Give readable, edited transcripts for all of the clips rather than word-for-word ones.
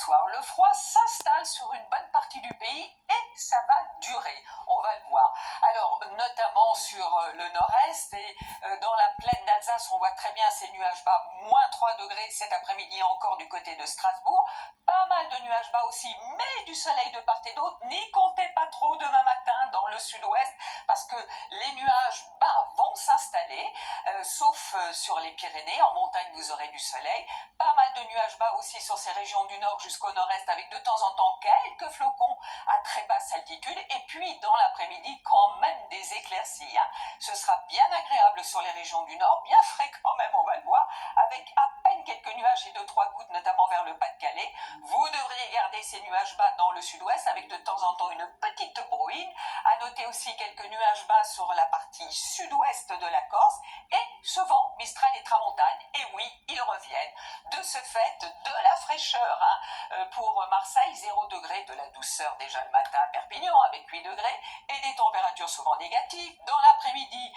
soir, le froid s'installe sur une bonne partie du pays et ça va durer. On va le voir. Alors, notamment sur le nord-est et dans la plaine d'Alsace, on voit très bien ces nuages bas, moins 3 degrés cet après-midi encore du côté de Strasbourg. Pas mal de nuages bas aussi, mais du soleil de part et d'autre. N'y comptez pas trop demain matin dans le sud-ouest parce que les nuages bas vont s'installer, sauf sur les Pyrénées. En montagne, vous aurez du soleil. Pas mal de nuages bas aussi sur ces régions du nord jusqu'au nord-est avec de temps en temps quelques flocons à très basse altitude. Et puis, dans l'après-midi, quand même des éclaircies. Ce sera bien agréable sur les régions du nord, bien frais quand même, on va le voir, avec à peine quelques nuages et 2-3 gouttes, notamment vers le Pas-de-Calais. Vous devriez garder ces nuages bas dans le sud-ouest avec de temps en temps une petite bruine. À noter aussi quelques nuages bas sur la partie sud-ouest de la Corse et ce vent Mistral et Tramontane. Et oui, ils reviennent. De ce fait, de la fraîcheur pour Marseille, 0 degré, de la douceur déjà le matin à Perpignan avec 8 degrés et des températures souvent négatives. Dans l'après-midi,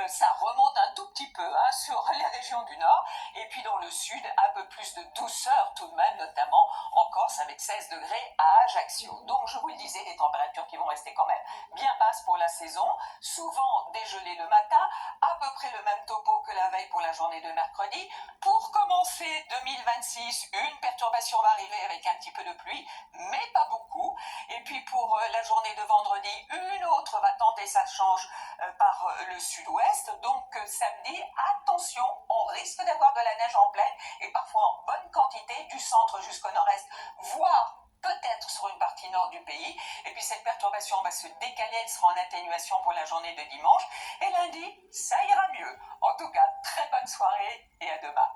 ça remonte un tout petit peu sur les régions du nord et puis dans le sud, un peu plus de douceur tout de même, notamment en Corse avec 16 degrés à Ajaccio. Donc je vous le disais, des températures qui vont rester quand même bien basses pour la saison, souvent dégelées le matin, à peu près le même topo que la veille pour la journée de mercredi. Pour commencer 2026, une perturbation va arriver avec un petit peu de pluie, mais pas beaucoup. Et puis pour la journée de vendredi, une autre va tenter sa change par le sud-ouest. Donc samedi, attention, on risque d'avoir de la neige en plaine et parfois en bonne quantité du centre jusqu'au nord-est, voire peut-être sur une partie nord du pays. Et puis cette perturbation va se décaler, elle sera en atténuation pour la journée de dimanche. Et lundi, ça ira mieux. En tout cas, très bonne soirée et à demain.